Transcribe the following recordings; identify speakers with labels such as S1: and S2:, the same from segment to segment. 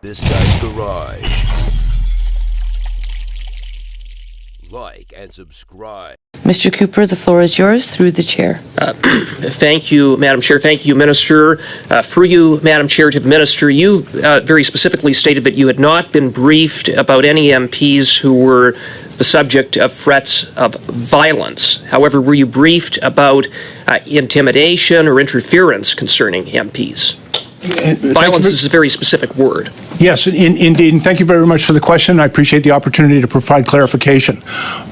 S1: This Guy's Garage. Like and subscribe.
S2: Mr. Cooper, the floor is yours through the chair.
S3: Thank you, Madam Chair. Thank you, Minister. Through you, Madam Chair, to the Minister, you very specifically stated that you had not been briefed about any MPs who were the subject of threats of violence. However, were you briefed about intimidation or interference concerning MPs? Violence is a very specific word.
S4: Yes, indeed, and thank you very much for the question. I appreciate the opportunity to provide clarification.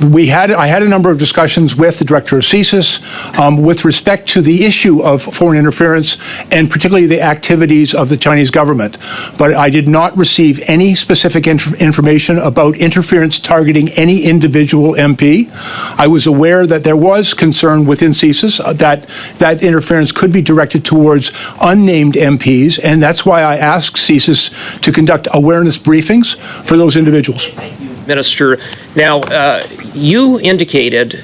S4: I had a number of discussions with the director of CSIS with respect to the issue of foreign interference and particularly the activities of the Chinese government. But I did not receive any specific information about interference targeting any individual MP. I was aware that there was concern within CSIS that interference could be directed towards unnamed MPs, and that's why I asked CSIS to conduct awareness briefings for those individuals.
S3: Minister, now you indicated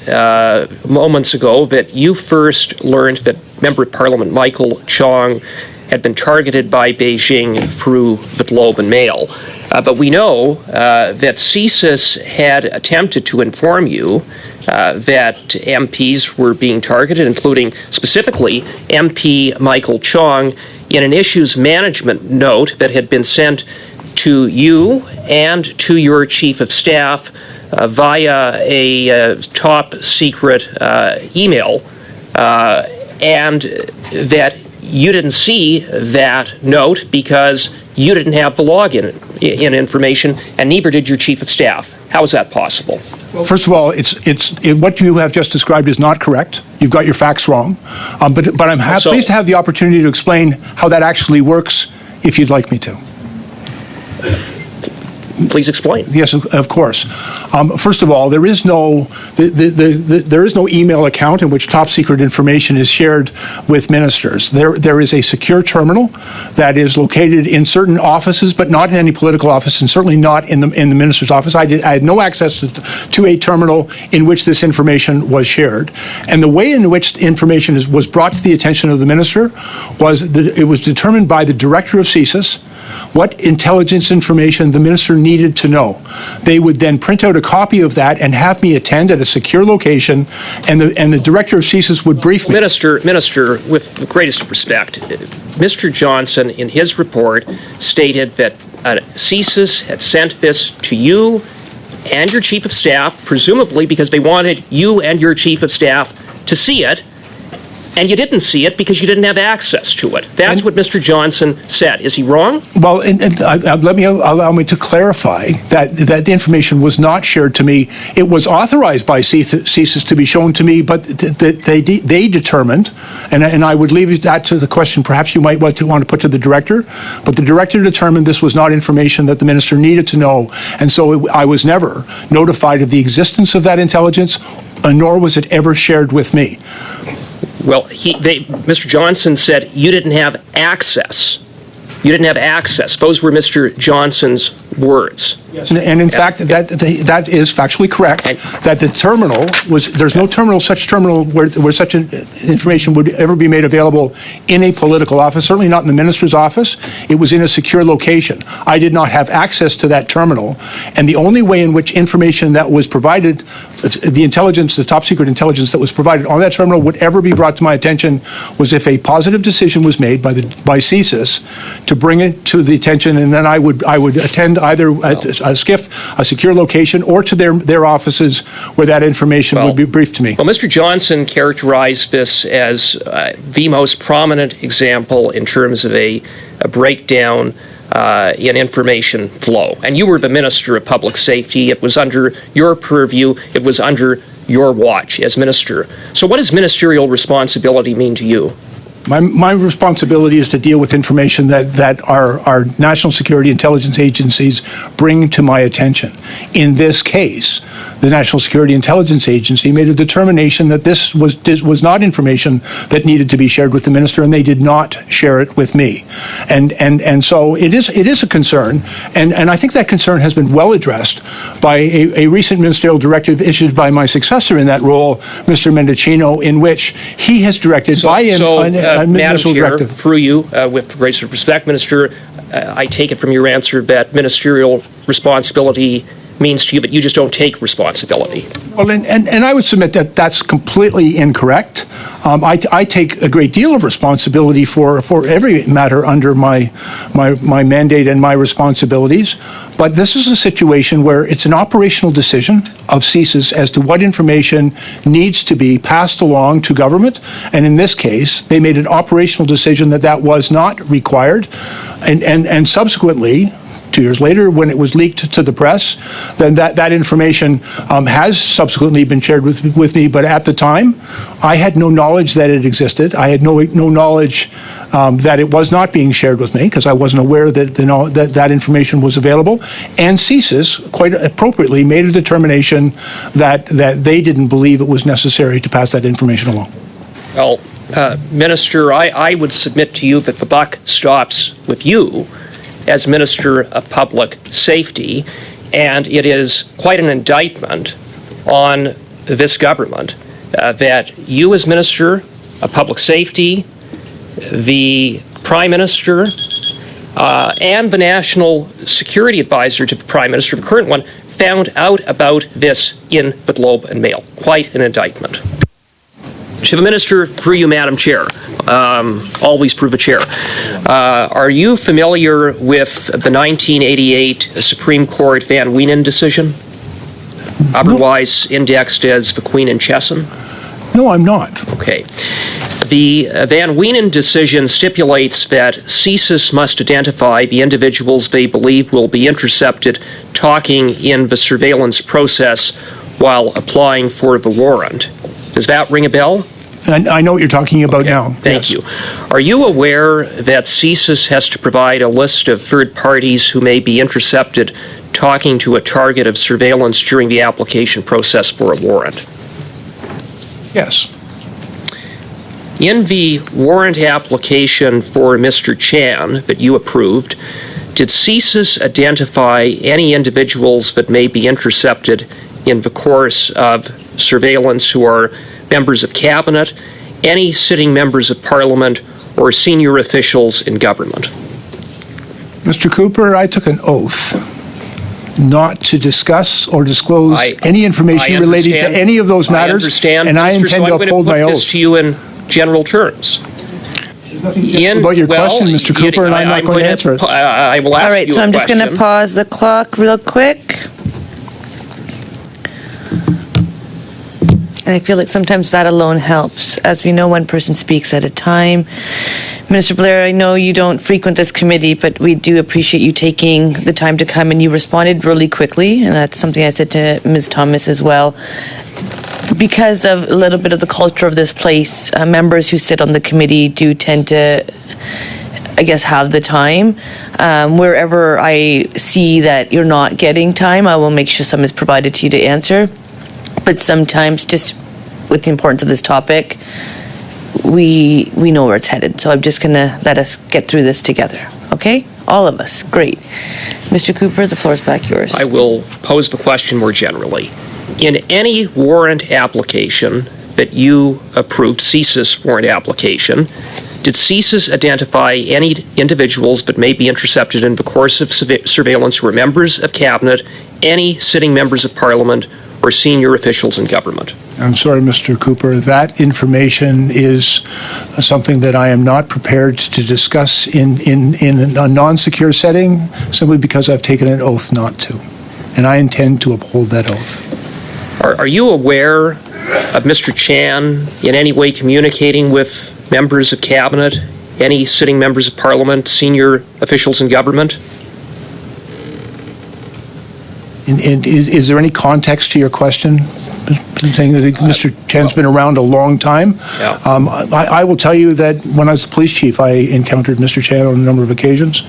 S3: moments ago that you first learned that Member of Parliament Michael Chong had been targeted by Beijing through the Globe and Mail. But we know that CSIS had attempted to inform you that MPs were being targeted, including specifically MP Michael Chong, in an issues management note that had been sent to you and to your chief of staff via a top secret email, and that you didn't see that note because you didn't have the login in information, and neither did your chief of staff. How is that possible?
S4: Well, first of all, what you have just described is not correct. You've got your facts wrong. But I'm pleased to have the opportunity to explain how that actually works, if you'd like me to.
S3: Please explain.
S4: Yes, of course. First of all, there is no email account in which top secret information is shared with ministers. There is a secure terminal that is located in certain offices, but not in any political office, and certainly not in the minister's office. I had no access to a terminal in which this information was shared, and the way in which information was brought to the attention of the minister was that it was determined by the director of CSIS what intelligence information the minister needed to know. They would then print out a copy of that and have me attend at a secure location, and the director of CSIS would brief me.
S3: Minister, with the greatest respect, Mr. Johnson, in his report, stated that CSIS had sent this to you and your chief of staff, presumably because they wanted you and your chief of staff to see it, and you didn't see it because you didn't have access to it. That's what Mr. Johnson said. Is he wrong?
S4: Well, allow me to clarify that the information was not shared to me. It was authorized by CSIS to be shown to me, but they determined, and I would leave that to the question perhaps you might want to put to the director, but the director determined this was not information that the minister needed to know, and so I was never notified of the existence of that intelligence, nor was it ever shared with me.
S3: Well, Mr. Johnson said you didn't have access. You didn't have access. Those were Mr. Johnson's words.
S4: Yes, and in fact, that is factually correct. That the terminal there's no such terminal where such information would ever be made available in a political office, certainly not in the minister's office. It was in a secure location. I did not have access to that terminal, and the only way in which information that was provided, the top secret intelligence that was provided on that terminal would ever be brought to my attention was if a positive decision was made by CSIS to bring it to the attention, and then I would attend either a SCIF, a secure location, or to their offices where that information would be briefed to me.
S3: Well, Mr. Johnson characterized this as the most prominent example in terms of a breakdown in information flow. And you were the Minister of Public Safety. It was under your purview. It was under your watch as minister. So what does ministerial responsibility mean to you?
S4: My responsibility is to deal with information that our national security intelligence agencies bring to my attention. In this case, the National Security Intelligence Agency made a determination that this was not information that needed to be shared with the minister, and they did not share it with me. And so it is a concern, and I think that concern has been well addressed by a recent ministerial directive issued by my successor in that role, Mr. Mendocino, in which he has directed
S3: Madam
S4: ministerial
S3: Chair,
S4: directive.
S3: through you, with greatest respect, Minister, I take it from your answer that ministerial responsibility means to you that you just don't take responsibility.
S4: Well, and I would submit that that's completely incorrect. I take a great deal of responsibility for every matter under my mandate and my responsibilities. But this is a situation where it's an operational decision of CSIS as to what information needs to be passed along to government. And in this case, they made an operational decision that was not required. And subsequently, 2 years later, when it was leaked to the press, then that information has subsequently been shared with me. But at the time, I had no knowledge that it existed. I had no knowledge that it was not being shared with me because I wasn't aware that that information was available. And CSIS, quite appropriately, made a determination that they didn't believe it was necessary to pass that information along.
S3: Well, Minister, I would submit to you that the buck stops with you as Minister of Public Safety, and it is quite an indictment on this government that you as Minister of Public Safety, the Prime Minister, and the National Security Advisor to the Prime Minister, the current one, found out about this in the Globe and Mail. Quite an indictment. To the Minister, through you, Madam Chair, always through the Chair, are you familiar with the 1988 Supreme Court Van Wienen decision, otherwise indexed as the Queen and Chesson?
S4: No, I'm not.
S3: Okay. The Van Wienen decision stipulates that CSIS must identify the individuals they believe will be intercepted talking in the surveillance process while applying for the warrant. Does that ring a bell?
S4: I know what you're talking about now.
S3: Thank
S4: Yes.
S3: you. Are you aware that CSIS has to provide a list of third parties who may be intercepted talking to a target of surveillance during the application process for a warrant?
S4: Yes.
S3: In the warrant application for Mr. Chan that you approved, did CSIS identify any individuals that may be intercepted in the course of surveillance who are members of Cabinet, any sitting members of Parliament, or senior officials in government?
S4: Mr. Cooper, I took an oath not to discuss or disclose any information relating to any of those matters, and I intend to uphold my oath.
S3: I'm going to put this to you in general terms.
S4: About your question, Mr. Cooper, and I'm not going to answer it.
S3: I will ask you a question.
S2: All right, so I'm just going to pause the clock real quick. And I feel like sometimes that alone helps. As we know, one person speaks at a time. Minister Blair, I know you don't frequent this committee, but we do appreciate you taking the time to come, and you responded really quickly, and that's something I said to Ms. Thomas as well. Because of a little bit of the culture of this place, members who sit on the committee do tend to, I guess, have the time. Wherever I see that you're not getting time, I will make sure some is provided to you to answer. But sometimes, just with the importance of this topic, we know where it's headed. So I'm just going to let us get through this together, okay? All of us. Great. Mr. Cooper, the floor is back yours.
S3: I will pose the question more generally. In any warrant application that you approved, CSIS warrant application, did CSIS identify any individuals that may be intercepted in the course of surveillance who are members of Cabinet, any sitting members of Parliament, or senior officials in government?
S4: I'm sorry, Mr. Cooper. That information is something that I am not prepared to discuss in a non-secure setting, simply because I've taken an oath not to. And I intend to uphold that oath.
S3: Are you aware of Mr. Chan in any way communicating with members of Cabinet, any sitting members of Parliament, senior officials in government?
S4: And is there any context to your question? Saying that Mr. Chan's been around a long time.
S3: Yeah.
S4: I will tell you that when I was the police chief, I encountered Mr. Chan on a number of occasions.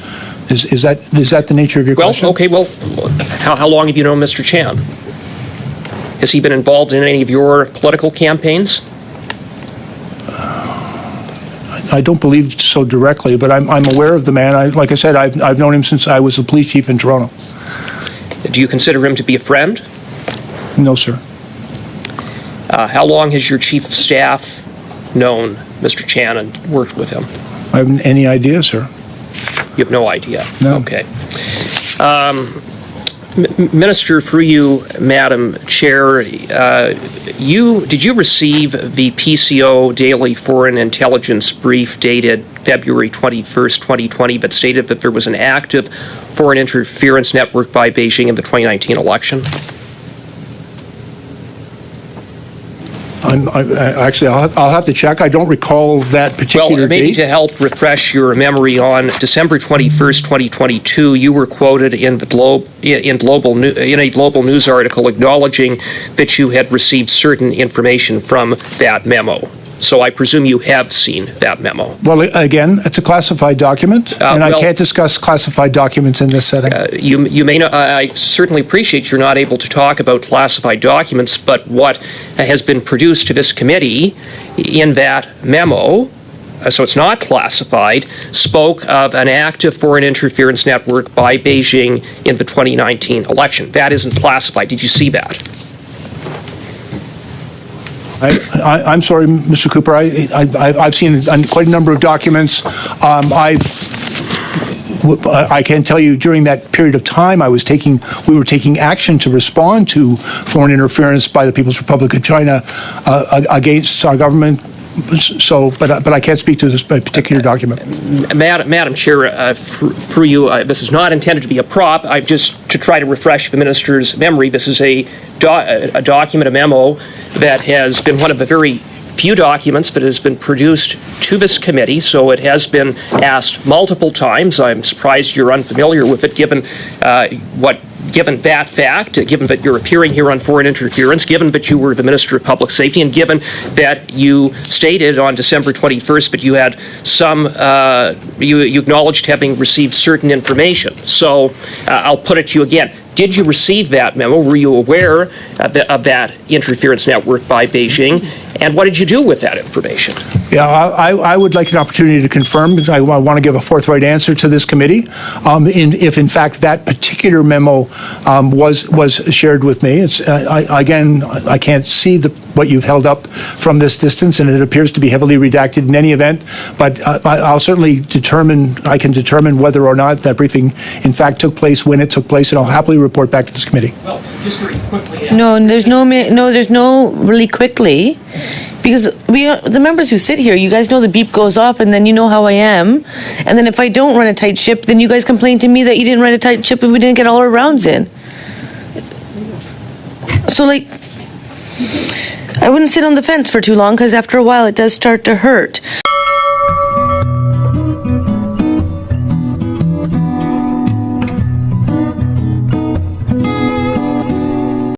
S4: Is that the nature of your question?
S3: Okay, how long have you known Mr. Chan? Has he been involved in any of your political campaigns?
S4: I don't believe so directly, but I'm aware of the man. Like I said, I've known him since I was the police chief in Toronto.
S3: Do you consider him to be a friend?
S4: No, sir.
S3: How long has your chief of staff known Mr. Chan and worked with him?
S4: I haven't any idea, sir.
S3: You have no idea?
S4: No.
S3: Okay. Minister, through you, Madam Chair, did you receive the PCO Daily Foreign Intelligence Brief dated February 21st, 2020, that stated that there was an active foreign interference network by Beijing in the 2019 election?
S4: Actually, I'll have to check. I don't recall that particular
S3: Well, maybe
S4: date.
S3: to help refresh your memory, on December 21st, 2022, you were quoted in the in a global news article acknowledging that you had received certain information from that memo. So I presume you have seen that memo.
S4: Well, again, it's a classified document, and I
S3: well-
S4: can't discuss classified documents in this setting.
S3: You may not. I certainly appreciate you're not able to talk about classified documents, but what has been produced to this committee in that memo, so it's not classified, spoke of an active foreign interference network by Beijing in the 2019 election. That isn't classified. Did you see that?
S4: I'm sorry, Mr. Cooper. I've seen quite a number of documents. I can tell you during that period of time, we were taking action to respond to foreign interference by the People's Republic of China against our government. So, but I can't speak to this particular document.
S3: Madam Chair, through you, this is not intended to be a prop. Just to try to refresh the minister's memory, this is a document, a memo, that has been one of the very few documents that has been produced to this committee, so it has been asked multiple times. I'm surprised you're unfamiliar with it, given that fact, given that you're appearing here on foreign interference, given that you were the Minister of Public Safety, and given that you stated on December 21st that you had you acknowledged having received certain information. So I'll put it to you again. Did you receive that memo? Were you aware of that interference network by Beijing? And what did you do with that information?
S4: Yeah, I would like an opportunity to confirm. I want to give a forthright answer to this committee. If in fact that particular memo was shared with me, I can't see what you've held up from this distance, and it appears to be heavily redacted in any event. But I'll certainly I can determine whether or not that briefing in fact took place, when it took place, and I'll happily report back to this committee.
S3: Well, just very quickly.
S2: There's no really quickly, because the members who sit here, you guys know the beep goes off, and then you know how I am, and then if I don't run a tight ship, then you guys complain to me that you didn't run a tight ship and we didn't get all our rounds in. So I wouldn't sit on the fence for too long, because after a while it does start to hurt.